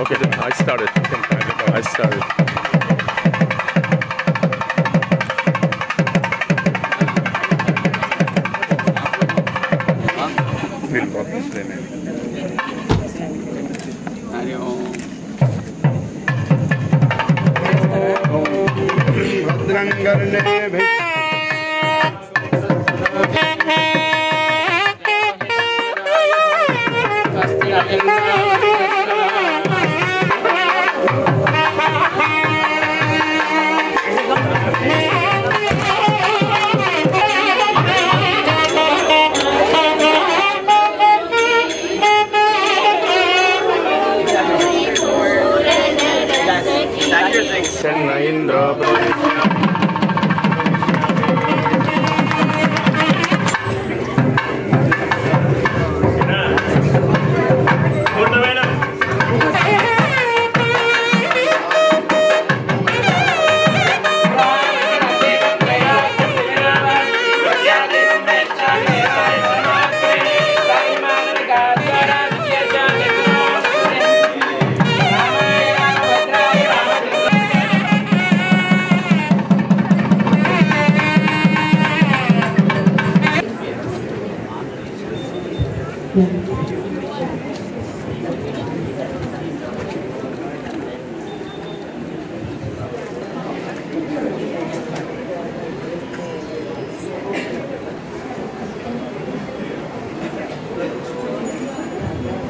Okay, I started. I started.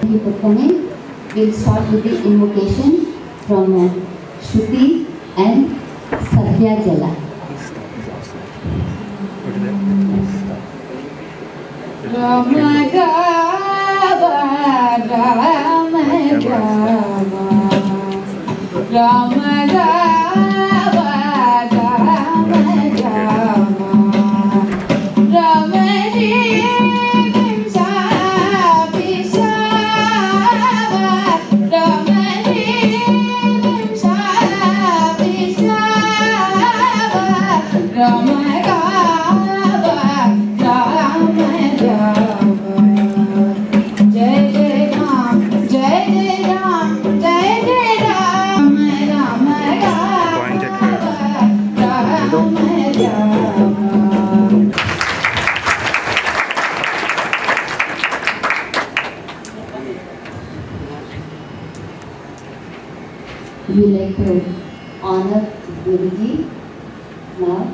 Thank you for coming. We'll start with the invocation from Shruti and Satya Jala. Rama Gava, Rama Gava, Rama Gava, Rama Gava, Rama we like to honor Guruji now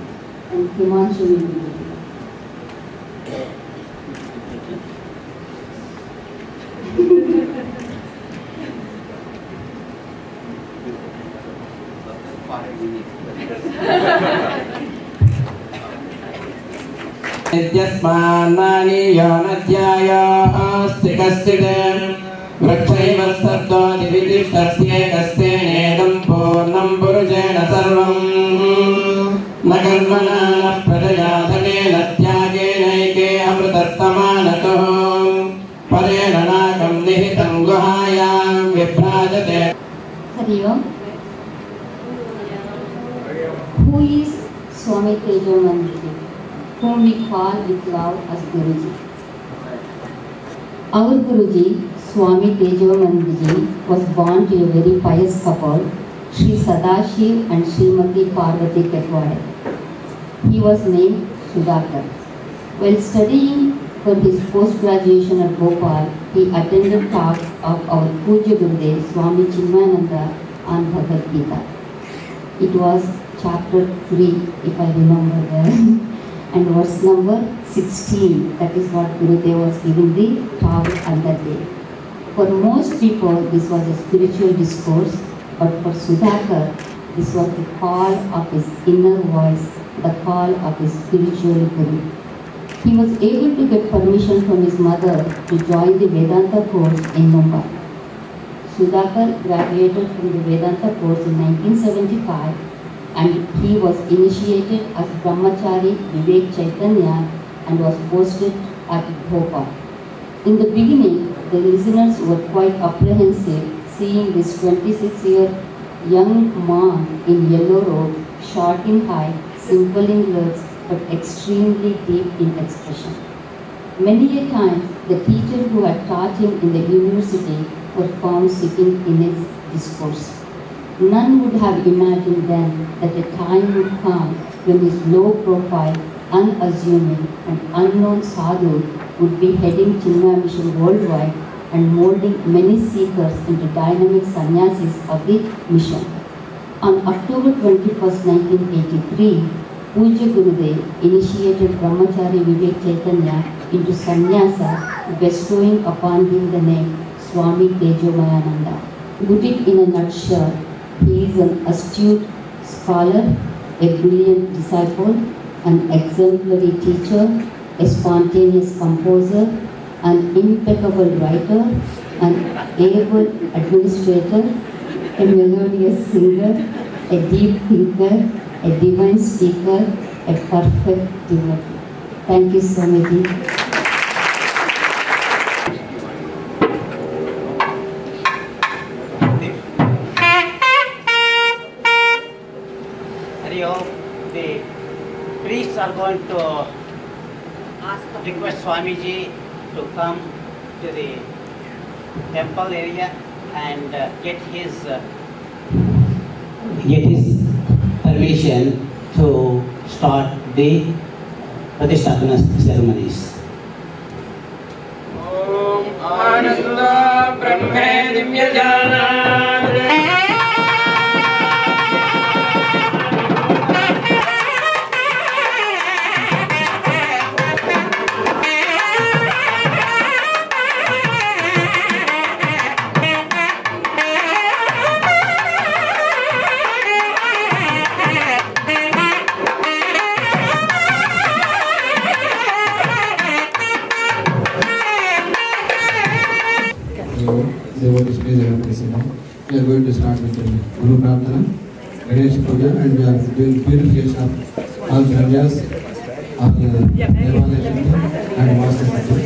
and Himanshu will be doing. Nityasmanani yanatyaya astikastidem Vrachaiva sarto dividishtasye kaste nedam purnam purujena sarvam Nakarmana pradayadane natyage naike amritattamanatoh Parena nakam nihitam guhayam viprajate Hari Om. Who is Swami Tejomanandji, whom we call with love as Guruji? Our Guruji, Swami Tejomanandji, was born to a very pious couple, Sri Sadashiv and Srimati Parvati Ketwade. He was named Sudhakar. While studying for his post-graduation at Bhopal, he attended talks of our Pujya Gurudev Swami Chinmayananda on Bhagavad Gita. It was chapter 3, if I remember well, and verse number 16. That is what Gurudev was giving the talk on that day. For most people, this was a spiritual discourse, but for Sudhakar, this was the call of his inner voice, the call of his spiritual guru. He was able to get permission from his mother to join the Vedanta course in Mumbai. Sudhakar graduated from the Vedanta course in 1975 and he was initiated as Brahmachari Vivek Chaitanya and was posted at Bhopal. In the beginning, the listeners were quite apprehensive seeing this 26-year young man in yellow robe, short in height, simple in words, but extremely deep in expression. Many a time, the teacher who had taught him in the university were found sitting in its discourse. None would have imagined then that a time would come when this low-profile, unassuming and unknown sadhu would be heading Chinmaya Mission worldwide and molding many seekers into dynamic sannyasis of the mission. On October 21st, 1983, Pujya Gurudev initiated Brahmachari Vivek Chaitanya into sannyasa, bestowing upon him the name Swami Tejomayananda. Put it in a nutshell, he is an astute scholar, a brilliant disciple, an exemplary teacher, a spontaneous composer, an impeccable writer, an able administrator, a melodious singer, a deep thinker, a divine speaker, a perfect devotee. Thank you, Swamiji. The priests are going to request Swamiji to come to the temple area and get his permission to start the Pratishtapana ceremonies. Om Ananda Brahme Dimyajana. Devotees, please have a sit down. We are going to start with the Guru Prarthana, Ganesh Puja, and we are doing purification of all Sannyas of the Devalaya Shanti and Master Shanti,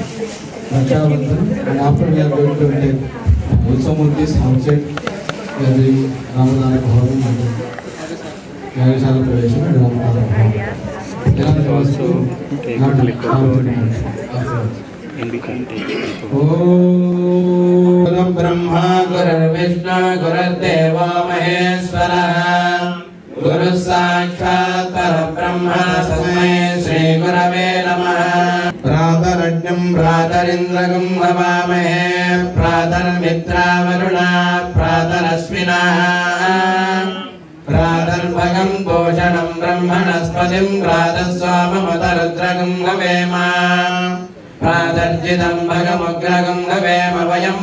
Rakshabandhan, and after we are going to take Utsamurtis outside. We are doing Ramadana Bhavan and Yagashala Pravesham and Ramadana Bhavan. Also take and we can take people. Om Brahma Guru Vishnu Guru Deva Maheshwara Guru Sakshat Parabrahma Tasmai Shri Gurave Namaha. Pradharanyam Pradharindragam Bhavamahe Pradhar Mitra Varuna Pradharashvina Pradhar Bhagam Bhoshanam Brahmanaspadim Pradhaswamamatarudragam Bhavema Pradharjidam Bhagamugragam Bhavema Vayam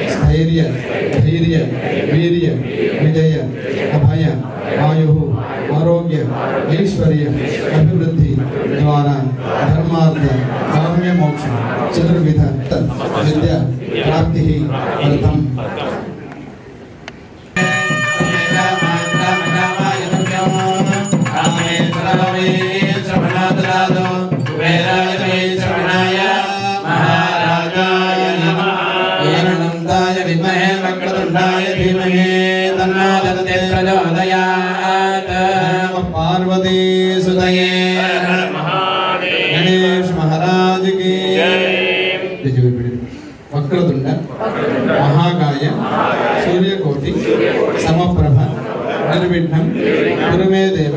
Stairya, Dhirya, Virya, Vijaya, Abhaya, Ayuhu, Arogya, Aishwarya, Abhivruddhi, Dvara, Dharmartha, Kamya Moksha, Chaturvidha, Vidya, Praptihi, Artham. Parvati सुदये Ganesh महाराज की वक्रतुंड महाकाय सूर्यकोटि समप्रभ निर्विघ्नं कुरु मे देव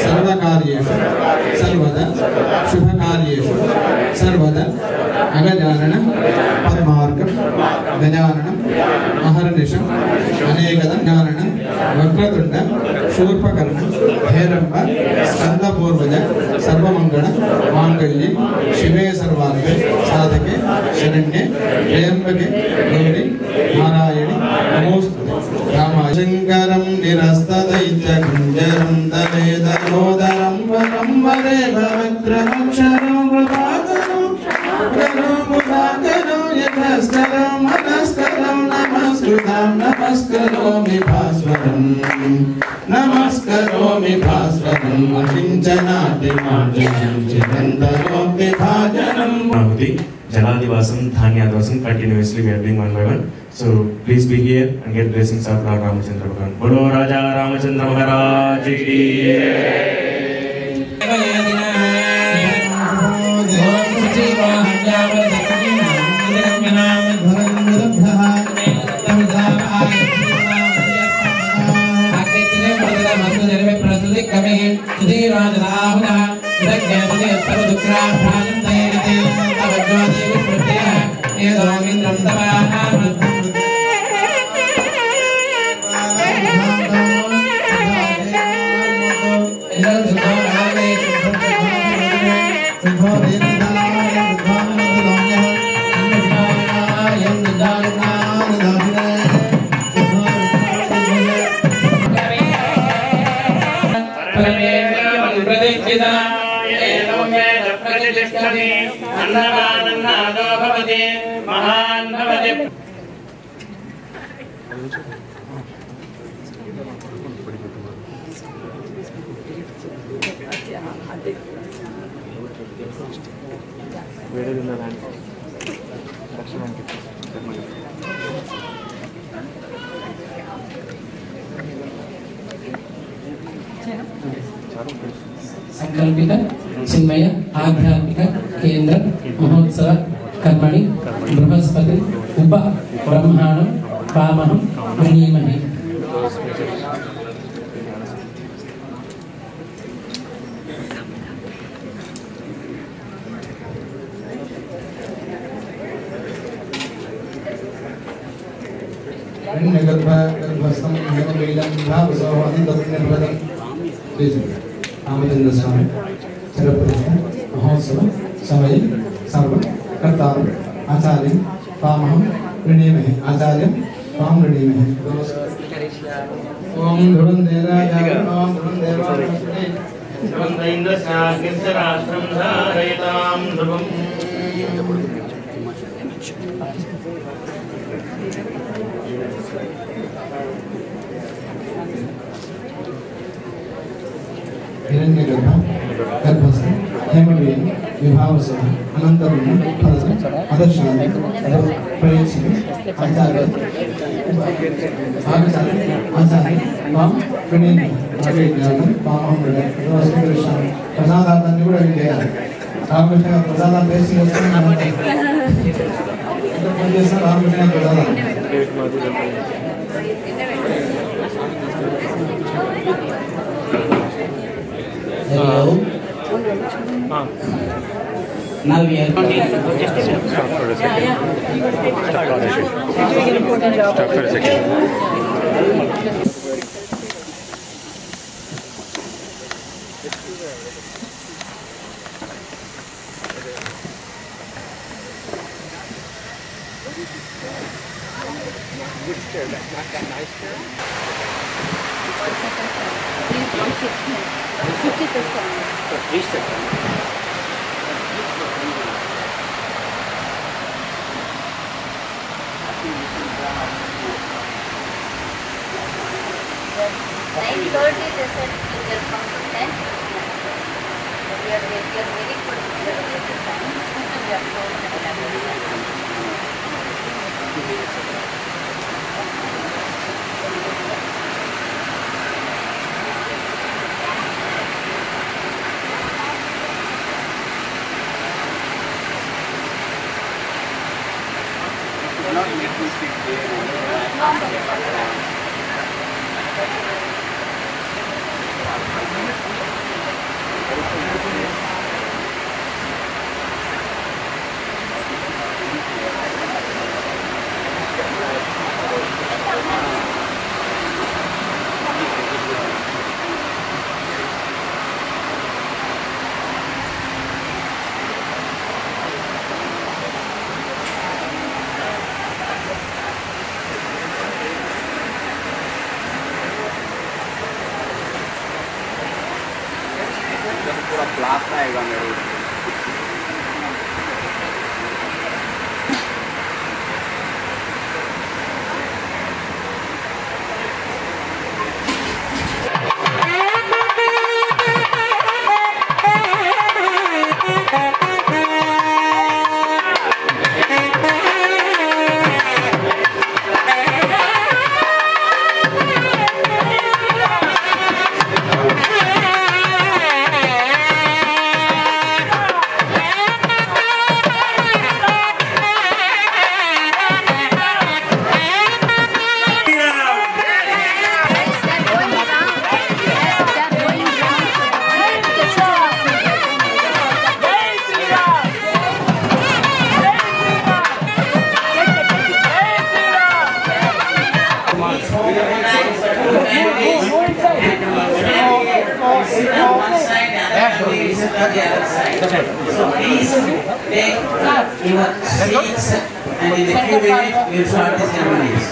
सर्वकार्येषु सर्वदा शुभकार्येषु सर्वदा अगजानन पद्मार्कं गजाननं अहर्निशं अनेकदा जाननं वक्रतुंड शूर्पकर्ण भैरव स्कंदपूर्वज सर्वमंगल मांगल्ये शिवे सर्वार्थ साधके शरण्ये त्र्यंबके गौरी नारायणी नमोस्तुते रामाय शंकरं निरस्तदैत्य कुंजरं तवेदरोदरं वरं वरे भवत्रं शरणं प्रभाकरं मुदाकरं यथस्तरं मनस्तरं नमस्कृतं नमस्करोमि भास्वरं नमस्करोमि भास्वरं अकिंचनादिमार्जनं चिरन्तरोऽपि भाजनं Jaladivasam, Dhanyadivasam, continuously we are doing one by one. So please be here and get blessings of Lord Ramachandra Bhagavan. Bolo Raja Ramachandra Maharaj ki Jai. संकल्पित चिन्मय आध्यात्मिक केंद्र महोत्सव कर्मणि बृहस्पति उप ब्रह्माणं पामहं गृणीमहे। रामचंद्र स्वामी चरप्रतिष्ठा महोत्सव समय सर्व कर्ता आचार्य पामहं गृणीमहे। आचार्य पाम गृणीमहे। ओम ध्रुवंदेराय ओम ध्रुवंदेवाय ध्रुवंदेन्द्रस्याग्निश्चराष्ट्रं धारयतां ध्रुवम्। हिरण्यगर्भ गर्भस्थ हेमवीर विभावसः अनंतरुण फलस अदर्शादि प्रयच्छिने आचार्य पाम गृणीमहे। पामहं गृणीमहे। प्रसादाన్ని కూడా చేయాలి। రామకృష్ణ ప్రసాదం చేసి వస్తున్నాం రామకృష్ణ ప్రసాదం Hello. Now we are going Stop for a second. Good chair, not that nice chair. 9:30 they said you will come to 10. We are very good. We are very times. We are told not let me sit there. पूरा blast आएगा मेरे the other side. So please take your seats and in a few minutes we will start the ceremonies.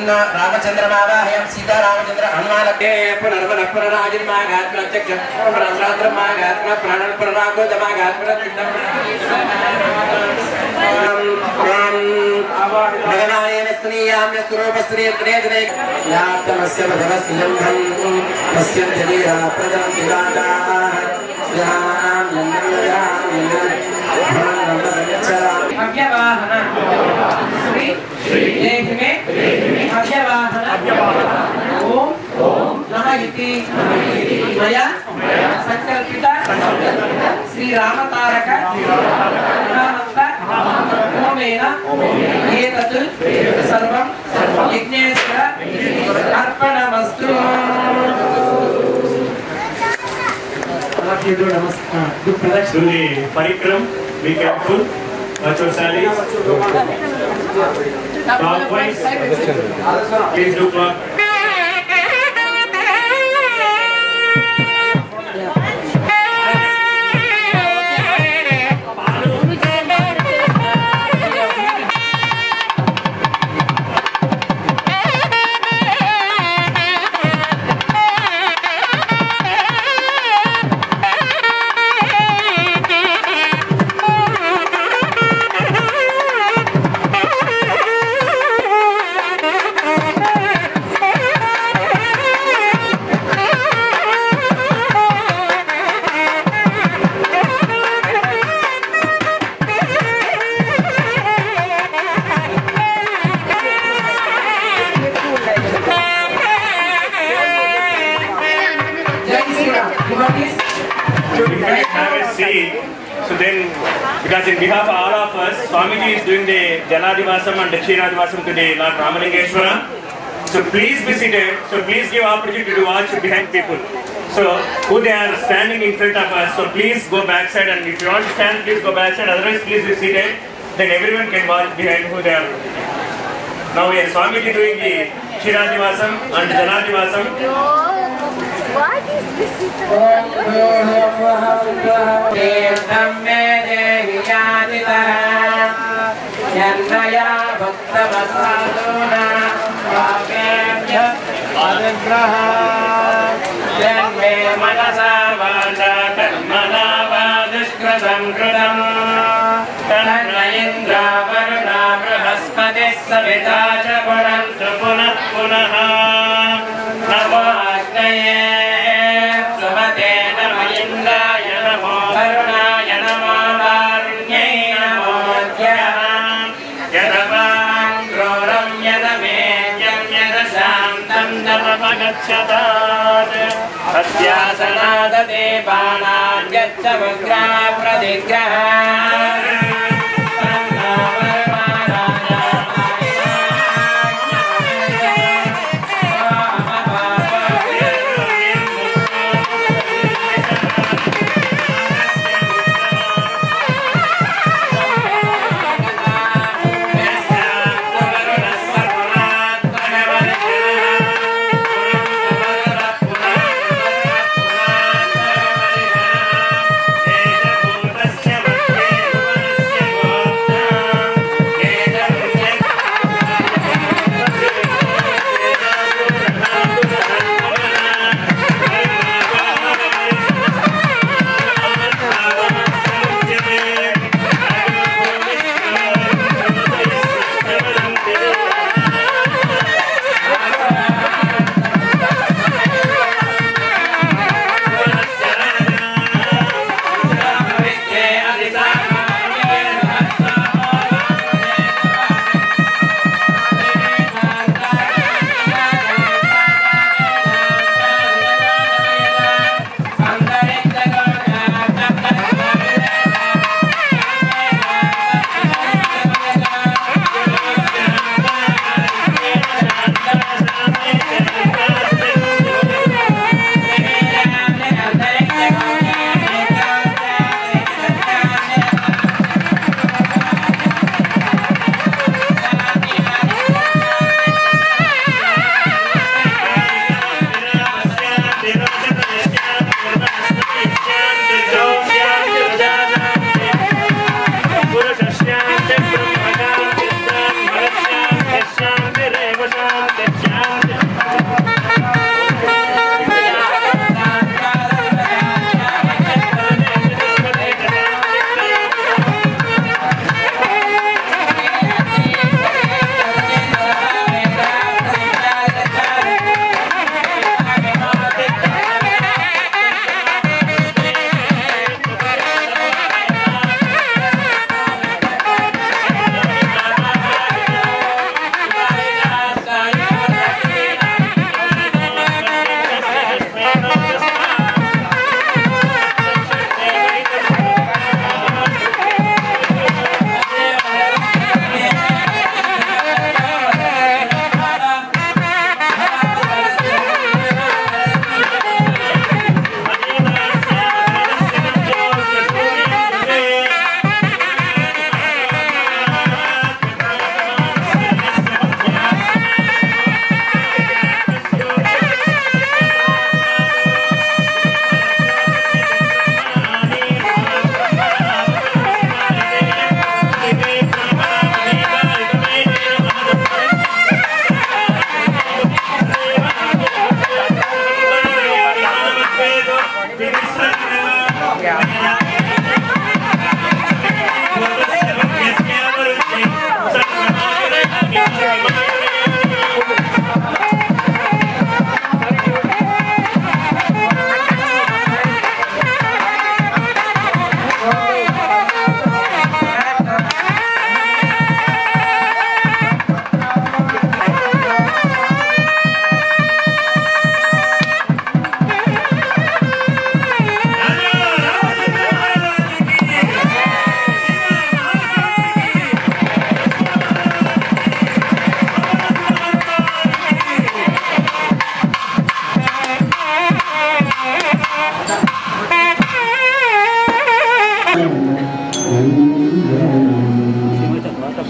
Ramchandra मावाहयम Sita Ramchandra Hanuman के पुनर्वन पुनराजिन मागात्म चक्र पुनरात्र मागात्म प्राणन पुनरागो दमागात्म भगवानेन स्त्रियां स्वरूप स्त्री त्रेदने यातमस्य भगवस्यंभं पश्यन्त्यलीला प्रजनं दिवाता यां अभ्यवाहन श्री लेख में अभ्यवाहन ओम नमः इति मया संकल्पित श्री रामतारक होमेन एतत् सर्वं Yajneshwar अर्पणमस्तु। Do the parikram, be careful, watch your salis. Clockwise, please do clock. So then, because in behalf of all of us, Swamiji is doing the Janadivasam and Dakshinadivasam to the Lord Ramalingeshwara. So please be seated. So please give opportunity to watch behind people. So who they are standing in front of us. So please go backside, and if you want to stand, please go backside. Otherwise, please be seated. Then everyone can watch behind who they are. Now we are Swamiji doing the Kshiradivasam and Janadivasam. What is this? अध्यासनादते बाणाद्यच्च वग्रा प्रतिग्रह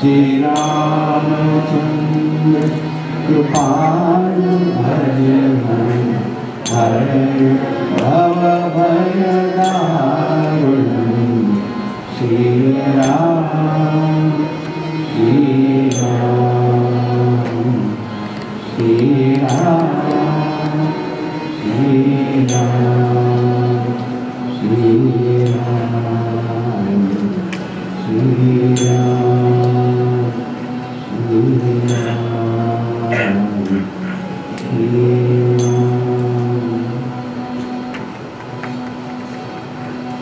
Shri Ramchandra कृपाल भजन हरे भव भय दारुण श्री राम श्री राम श्री राम श्री राम श्री राम श्री राम श्री राम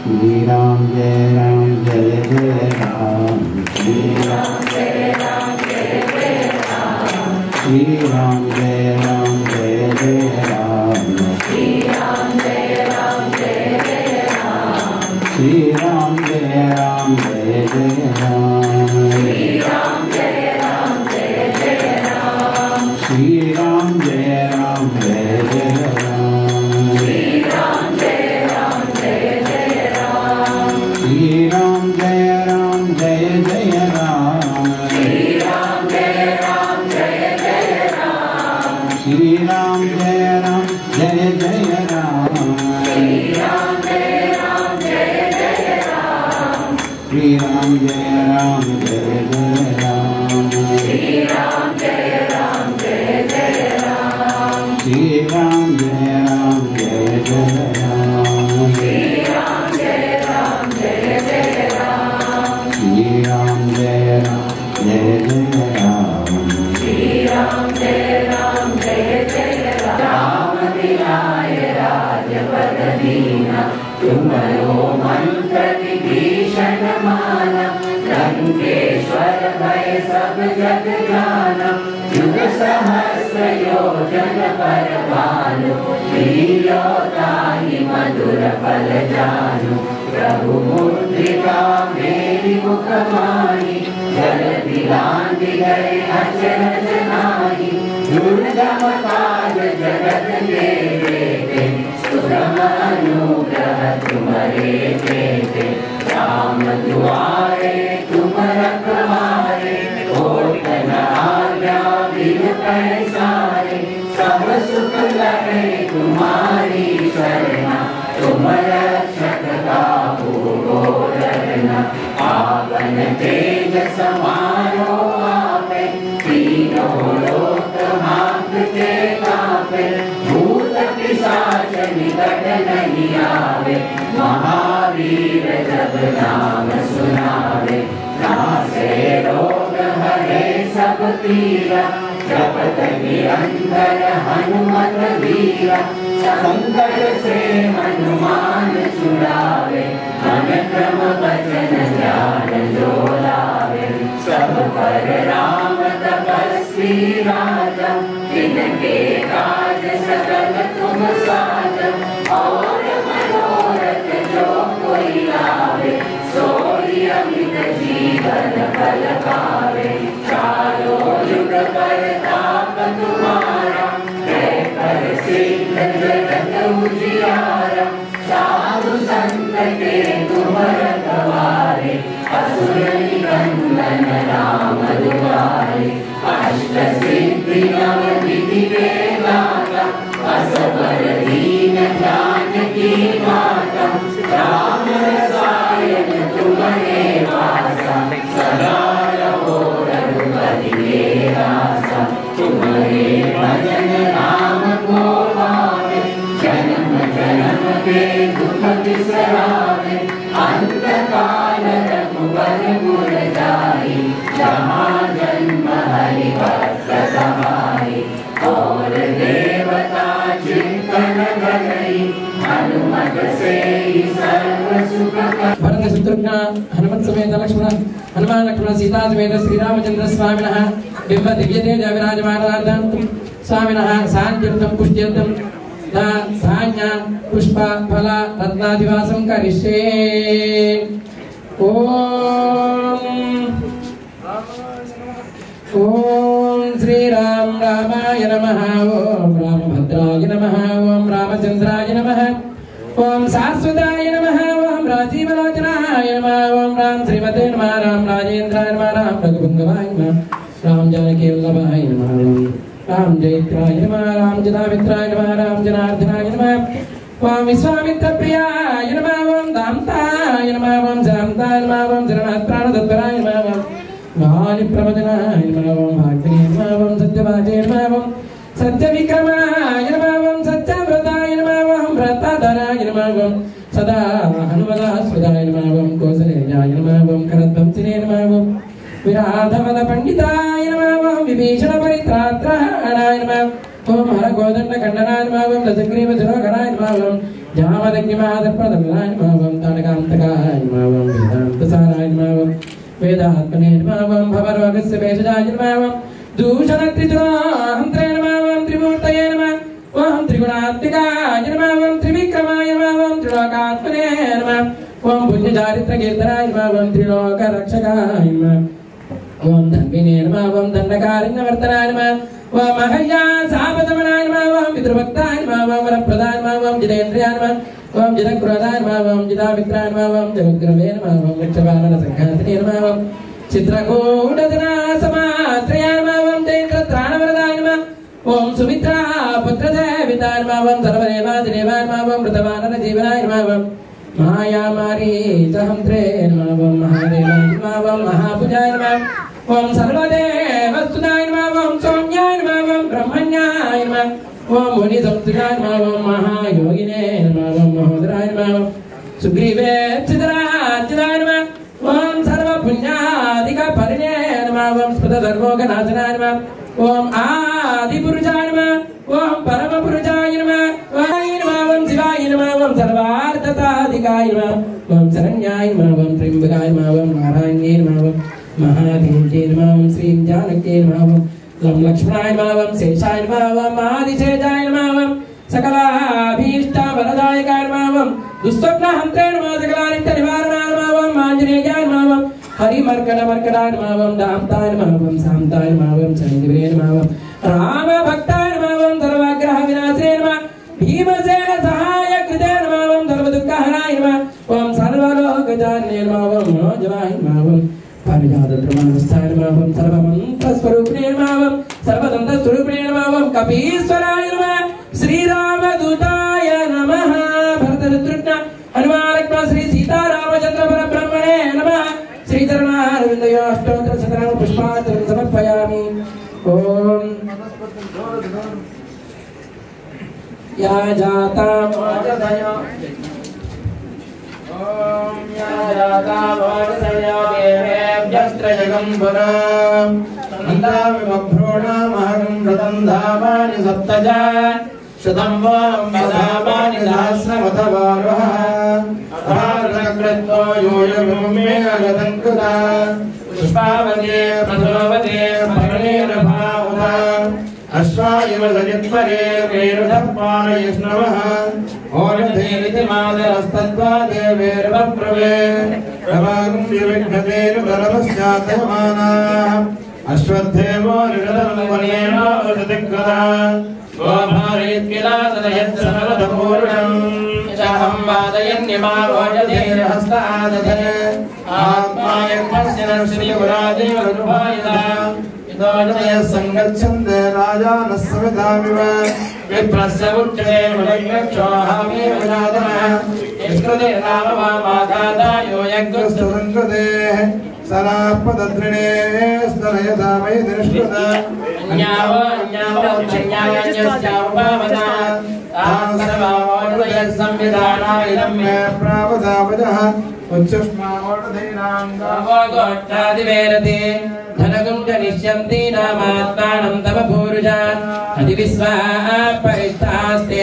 श्री राम जय राम जय जय राम श्री राम जय राम जय जय राम श्री राम जय राम जय जय राम श्री राम जय राम जय जय राम श्री राम जय राम जय जय राम श्री राम जय राम जय जय राम श्री राम जय राम जय जय राम श्री राम जय राम जय जय राम श्री राम जय राम जय जय राम श्री राम जय राम जय जय राम श्री राम जय राम जय जय राम श्री राम जय राम जय जय राम श्री राम जय राम जय जय राम श्री राम जय राम जय जय राम श्री राम जय राम जय जय राम श्री राम जय राम जय जय राम श्री राम जय राम जय जय राम श्री राम जय राम जय जय राम राम दिलाय राजपद दीना तुम्हारो मंत्र विभीषण माना लंकेश्वर भय सब जग जाना युग सहस्र योजन पर भानु लील्योताहि मधुर फल जानु प्रभु मुद्रिका मेरी मुखमाही जल दिलांग गए अचरज नाही दुर्गम काज जगत के देते सुगम अनुग्रह तुम्हारे देते राम दुआरे तुम रखवारे होत न आज्ञा बिनु पैसारे सब सुख लगे तुम्हारी शरणा तुम रक्षक काहू को डरना पावन तेज समारो आपे तीनों लोक हाँकते कांपे भूत पिशाच निकट नहीं आवे महावीर जब नाम सुनावे नासे रोग हरे सब पीरा जपत निरंतर हनुमत वीरा संकट से हनुमान छुड़ावे मन क्रम वचन ध्यान जो लावे सब पर राम तपस्वी राजा जिनके काज सकल तुम साजा और मनोरथ जो कोई लावे सोई अमित जीवन फल पावे चारों युग परताप तुम्हारा जय कर सिद्ध जगत उजियारा साधु संत के तुम रखवारे असुर निकंदन राम दुआरे अष्ट सिद्धि नव निधि के दाता असबर दीन जानकी माता राम रसायन तुम्हारे वासा सदा रहो रघुपति के दासा तुम्हारे भजन राम को पावे जन्म जन्म के दुख बिसरावे अंत काल रघुबर पुर जाई जहाँ जन्म हरि भक्त कहाई और देवता चिंतन गई हनुमत से सर्व सुख भरत शत्रुघ्न हनुमत समेत लक्ष्मण हनुमान लक्ष्मण सीता समेत श्री रामचंद्र स्वामिनः बिंब दिव्य तेज विराजमानार्थं स्वामिनः शांत्यर्थं पुष्ट्यर्थं धान्य पुष्प फल रत्नादिवासं करिष्ये ओम श्री राम रामाय नमः ओम रामभद्राय नमः ओम रामचंद्राय नमः ओम शाश्वताय नमः ओम राजीवलोचनाय नमः ओम राम श्रीमते नमः राम राजेंद्राय नमः राम रघुपुंगवाय नमः राम जानकी वल्लभाय नमः राम जयत्राय नमः राम जनामित्राय नमः राम जनार्दनाय नमः ओम विश्वामित्र प्रियाय नमः ओम दामताय नमः ओम जामताय नमः ओम जगन्नाथ प्राणदत्तराय नमः ओम वाणी प्रमदनाय नमः ओम भाग्यने नमः ओम सत्यवाजे नमः ओम सत्यविक्रमाय नमः ओम सत्यव्रताय नमः ओम व्रताधराय नमः ओम सदा हनुमदास्पदाय नमः ओम कौसलेयाय नमः ओम करद्वंसिने नमः ओम विराधवद पंडिताय नमः ओम विभीषण परित्रात्राणाय नमः ओम हरगोदंड खंडनाय नमः ओम दशग्रीव सुरोगणाय नमः ओम जामदग्निमादप्रदमनाय नमः ओम तारकांतकाय नमः ओम वेदांतसाराय नमः ओम वेदात्मने नमः ओम भवरोगस्य भेषजाय नमः ओम दूषणत्रिजुराहन्त्रे नमः ओम त्रिमूर्तये नमः ओम त्रिगुणात्मिकाय नमः ओम त्रिविक्रमाय नमः ओम त्रिलोकात्मने नमः ओम पुण्यचारित्रकीर्तनाय नमः ओम त्रिलोकरक्षकाय नमः ओम धन्विने नमः ओम दण्डकारिण्यवर्तनाय नमः ओम अहल्या सापदमनाय नमः ओम पितृभक्ताय नमः ओम वरप्रदाय नमः ओम जितेन्द्रियाय नमः ओम जितक्रोधाय नमः ओम जितामित्राय नमः ओम जगद्गुरवे नमः ओम वृक्षपालनसङ्घातिने नमः ओम चित्रकूटजनासमाश्रयाय नमः ओम जयत्रत्राणवरदाय नमः ओम सुमित्रा पुत्रदेविताय नमः ओम सर्वदेवादिदेवाय नमः ओम मृतवानरजीवनाय नमः ओम मायामारीचहन्त्रे नमः ओम महादेवाय नमः ओम महापूजाय नमः ओम सर्वदेवस्तुताय नमः ओम सौम्याय नमः ओम ब्रह्मण्याय नमः ओम मुनिसंस्तुताय नमः ओम महायोगिने नमः ओम महोदराय नमः ओम सुग्रीवेच्छितरार्चिताय नमः ओम सर्वपुण्याधिकपरिणे नमः ओम स्मृतसर्वोगनाशनाय नमः ओम आदिपुरुषाय नमः ओम परमपुरुषाय नमः ओम शिवाय नमः ओम सर्वार्थसाधिकाय नमः ओम शरण्याय नमः ओम त्र्यंबकाय नमः ओम नारायणाय नमः ओम महादेव्यै नमः ओम श्रीं जानक्यै नमः ओम लम लक्ष्मणाय नमः ओम शेषाय नमः ओम आदिशेषाय नमः ओम सकलाभीष्टवरदायकाय नमः ओम दुःस्वप्नहन्त्रे नमः सकलानित्यनिवारणाय नमः ओम आञ्जनेयाय नमः ओम हरिमर्कटमर्कटाय नमः ओम दामताय नमः ओम शान्ताय नमः ओम चन्द्रवे नमः ओम रामभक्ताय नमः ओम सर्वग्रहविनाशे नमः भीमसेन सहायकृते नमः ओम सर्वदुःखहराय नमः ओम सर्वलोकजान्ये नमः ओम मनोजवाय नमः ओम परिजातधर्मावस्थाय नमः ओम सर्वमन्त्रस्वरूपिणे नमः ओम सर्वतन्त्रस्वरूपिणे नमः ओम कपीश्वराय नमः श्रीरामदूताय नमः भरतशत्रुघ्न हनुमानक्ष्मण श्री सीतारामचन्द्र परब्रह्मणे नमः श्रीचरणारविन्दयो अष्टोत्तरशतनाम पुष्पार्चनं समर्पयामि ओम या जाता मोददयो ओम या जाता मोददयो देवेभ्यस्त्रजगम्बरं नन्दाविभ्रूणामहं व्रतं धामानि सप्तज शतं वां वदामानि सहस्रमथवारुः अभारतकृतो योयभूमे अगतं कृता पुष्पावते प्रथमवते भरणेरभावता अश्वायव सजित्परे वेरुधपालयिष्णवः ओषधेरिति मादरस्तद्वा देवेर्वप्रवे प्रभागं विविघ्नतेन बलवस्यातमानाः अश्वत्थेवो निरतं वनेन ओषधिकृता गोभारेत्किलासदयत्सर्वतपूर्णम् यदहं वादयन्यमावोषधेर्हस्तादधे आत्मायज्ञस्य नरसिंहराजेव रुभायिता यतोऽजयः सङ्गच्छन्ते राजानः सवितामिव विप्रस्य उच्यते मुनिक्षोऽहमेव जातः यस्कृते रामवामाघातायो यज्ञस्तु संकृतेः सरापदत्रिणे स्तनयता मयि दृष्टता अन्यावो क्षण्यायस्यावपावदा तां सर्वावोर्वयः संविधानाय मे प्रावदावजः उच्चष्मावोर्धीनां गावोगोष्ठादिवेरति धनगुं च निश्यन्ति नामात्मानं तव पूरुषान् अधिविश्वाः परिष्ठास्ते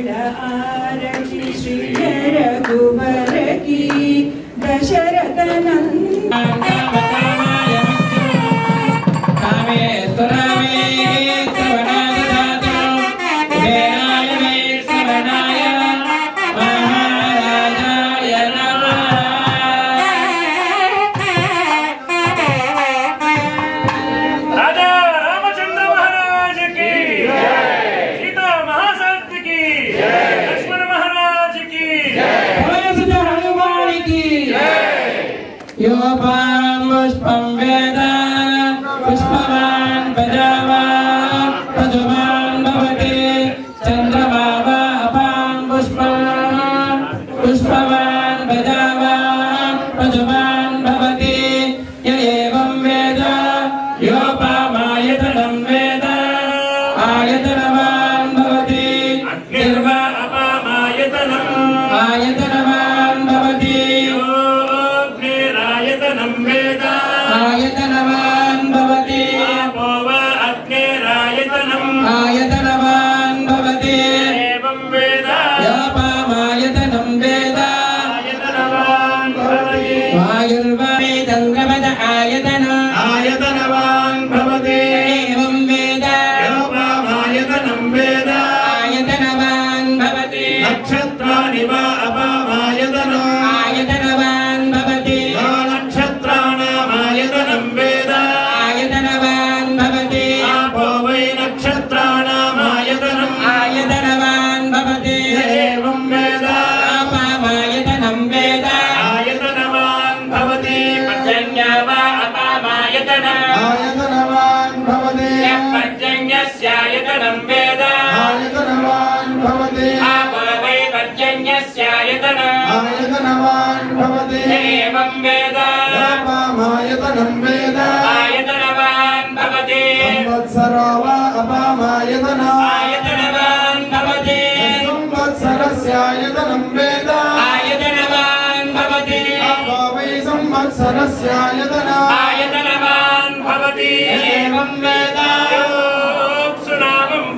मंगल आरती श्री रघुवर की दशरथ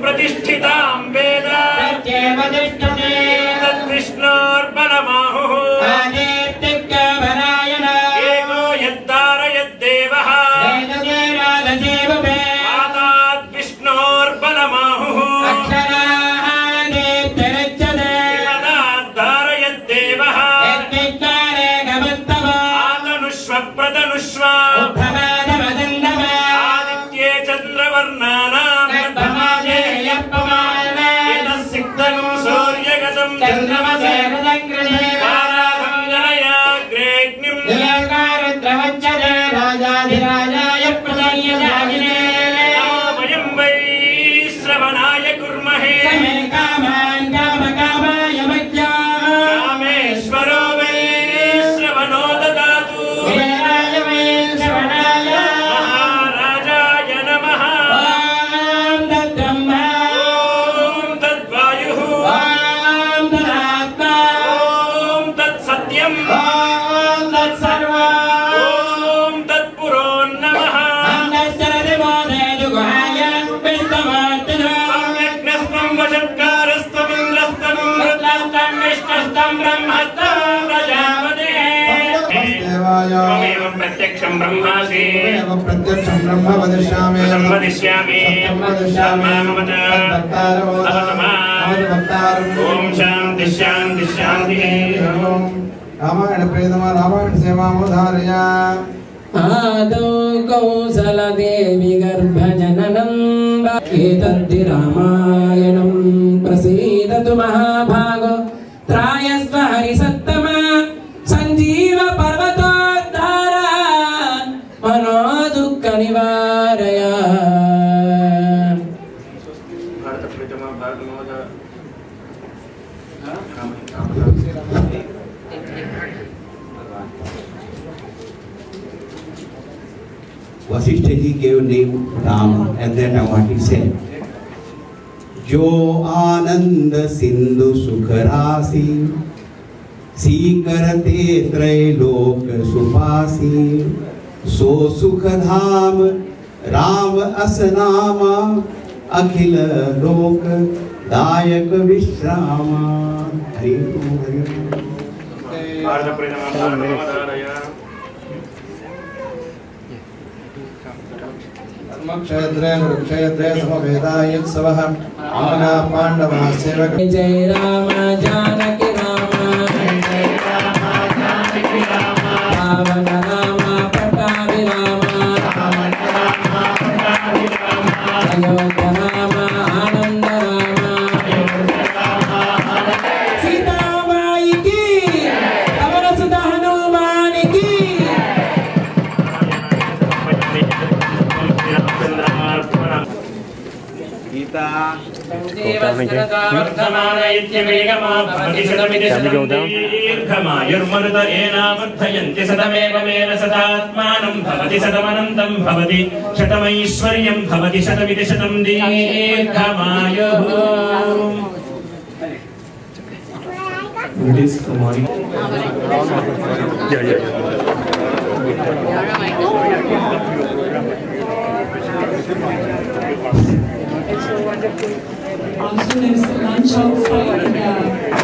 प्रतिष्ठितां वेद तद्विष्णोर्बलमाहुः एको यद्धारयद्देवः पाताद्विष्णोर्बलमाहुः धारयद्देवः आतनुष्व आदित्ये चन्द्रवर्णानां सूर्यगतं चन्द्रमसे राजाधिराजाय प्रसन्यजागिने वयं वै श्रवणाय कुर्महे कामान् कामकामाय मज्जाः कामेश्वरो वै श्रवणो ददातु कुबेराय वै श्रवणाय महाराजाय नमः ॐ तद्ब्रह्मा ॐ तद्वायुः ॐ तदात्मा ॐ तत्सत्यम् ॐ तत्सर्वम् प्रत्यक्षं ब्रह्मासि प्रत्यक्षं ब्रह्म वदिष्यामि ओम शांति शांति शांति। रामायण प्रेतमा रामायण सेवामुदारय आदौ कौसलदेवी गर्भजननं एतद्धि रामायणं प्रसीदतु महाभागो त्रायस्व हरिसत्तमा संजीव पर्वतोद्धार मनो दुःख निवारय। Vasishtha ji gave name Ram, and that what he said. Jo Anand Sindhu Sukharasi Sikarate Trailok Supasi So Sukhadham Ram Asanama Akhila Lok दायक विश्राम हरि क्षेत्रे कुरुक्षेत्रे समवेदायोत्सवः आमना पाण्डवः सेवक जय राम जानकी राम जय राम जानकी राम पावन राम पट्टाभि राम पावन राम पट्टाभि राम अयोध्या राम आनंद राम सीताबाई की अमर सुधा हनुमान की गीता दीर्घमायुर्मरुत एनावर्धयन्ति सतमेकमेन सदात्मानं भवति शतमनन्तं भवति शतमैश्वर्यं भवति शतमिति शतं दीर्घमायुः Also, there is lunch outside.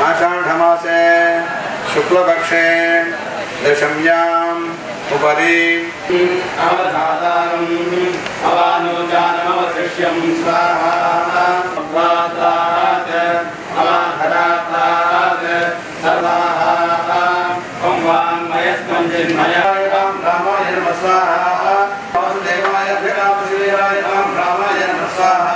आषाढ़मासे शुक्लपक्षे दशम्याम् उपरि अवधातारम् अवानुजानमवशिष्यं स्वाहा अवातात् अवाधरातात् सर्वाः ॐ वाङ्मयस्मञ्जिन्मयाय रामाय नमः स्वाहा वासुदेवाय रामशिवाय रामाय नमः स्वाहा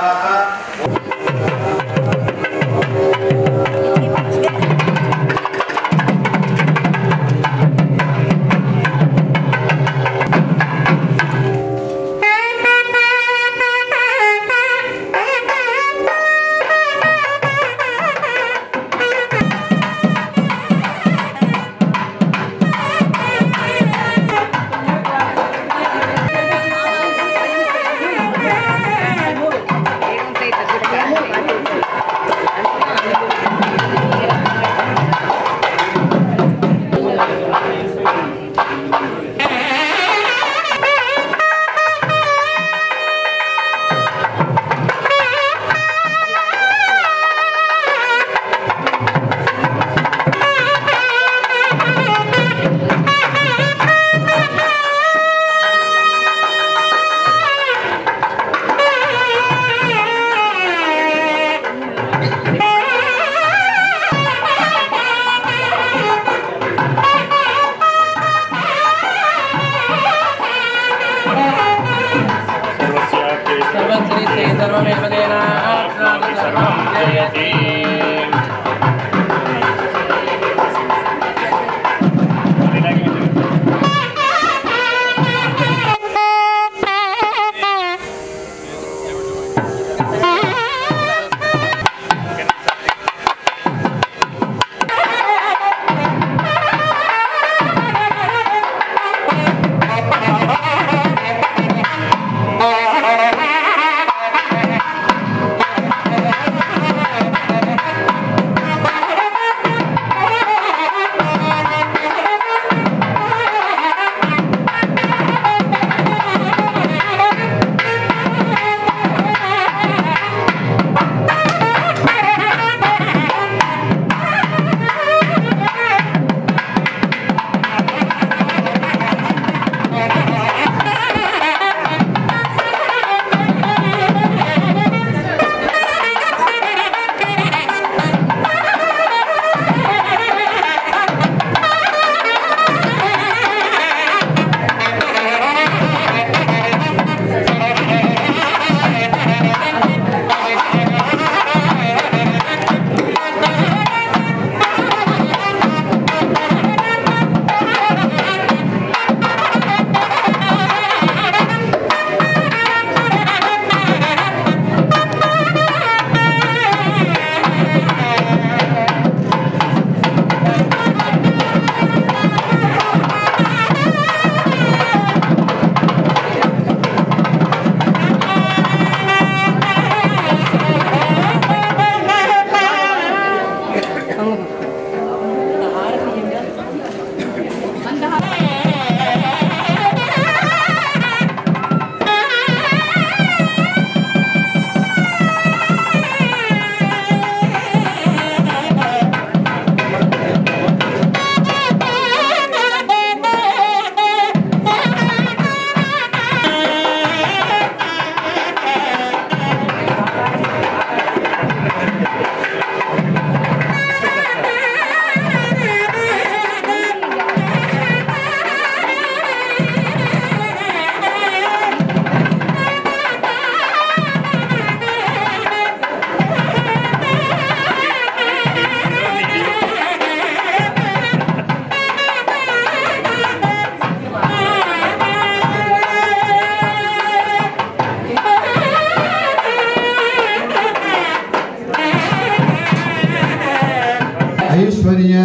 ऐश्वर्य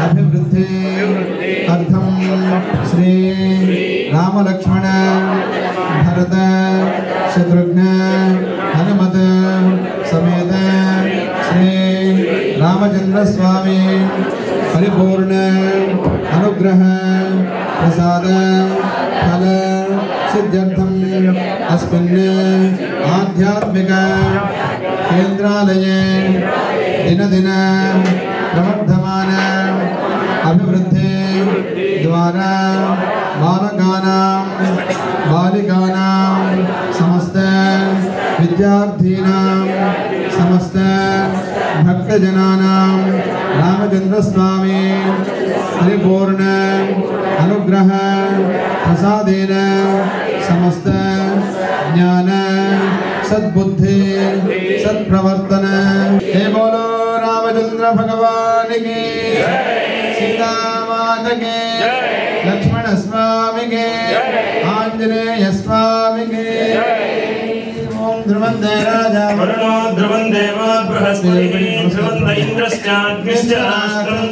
अभिवृद्धि अर्थम श्री राम लक्ष्मण भरत शत्रुघ्न हनुमत समेत श्री रामचंद्र स्वामी परिपूर्ण अनुग्रह प्रसाद फल सिद्ध्यर्थम अस्मिन् आध्यात्मिक केंद्रालये दिन दिन प्रवर्धमान अभिवृद्धि द्वारा बालकानां बालिकानां समस्त विद्यार्थीनां समस्त भक्तजनानां रामचंद्र स्वामी परिपूर्ण अनुग्रह प्रसादेन समस्त ज्ञान सद्बुद्धि सत्प्रवर्तन हे बोलो रामचंद्र भगवान की सीता माता के लक्ष्मण स्वामी के आंजनेय स्वामी के ओम ध्रुवंदे राजा वरुणो ध्रुवं देवा बृहस्पतिः ध्रुवं इंद्रश्चाग्निश्च राष्ट्रं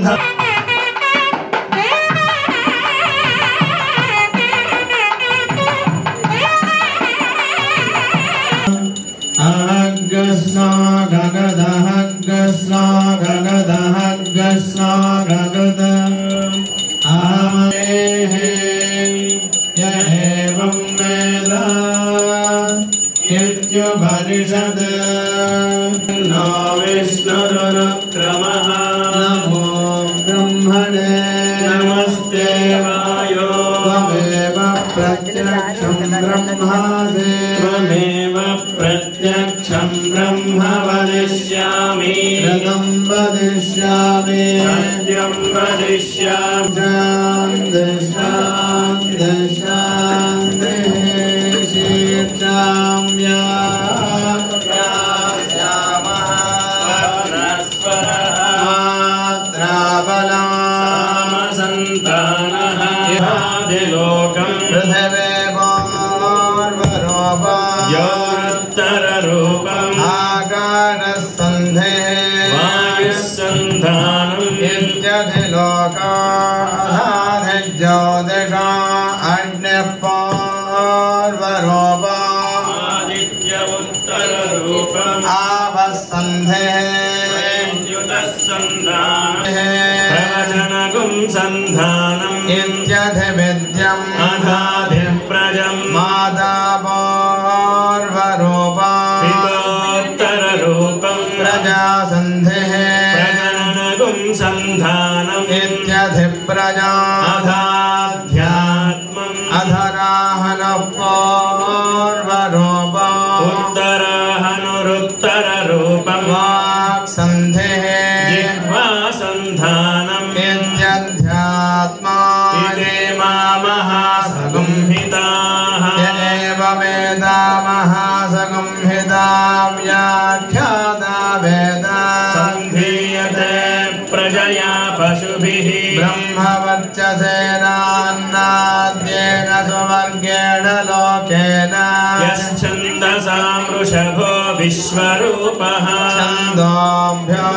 Aggasna gagada aggasna gagada aggasna gagada amehe ya evam veda yatyo varishad no vishnurukramah namo brahmane namaste vayo tvameva pratyaksham brahmase tvameva प्रत्यक्षं ब्रह्म वदिष्यामि रतं वदिष्यामि सत्यं वदिष्यामि शान्ति शान्ति शीर्षाम्यास्यामः मात्राबला सन्तानः आदिलोकं पृथिवे वार्वरोपा आकाशसन्धे वायुसन्धानम् इत्यधिलोकाधिज्योतिषा अग्निः पार्वरोपा आदित्य उत्तररूपम् आवसन्धे प्रवचनगुं सन्धानम् इत्यधिविद्यम् अधाधिप्रजम् माता पार्वरोपा प्रजासन्धेः प्रजननगुं सन्धानम् इत्यधिप्रजा अधाध्यात्मम् अधराहनः पार्वरोपा उत्तराहनुरुत्तररूपम् वाक्सन्धेः जिह्वासन्धानम् इत्यध्यात्मा इति महासगुंहिताः एवमेता महासगुंहिता व्याख्याता वेदा सन्धीयते प्रजया पशुभिः ब्रह्मवर्चसेनान्नाद्येन सुवर्गेण लोकेन यश्छन्दसा वृषभो विश्वरूपः छन्दोभ्यो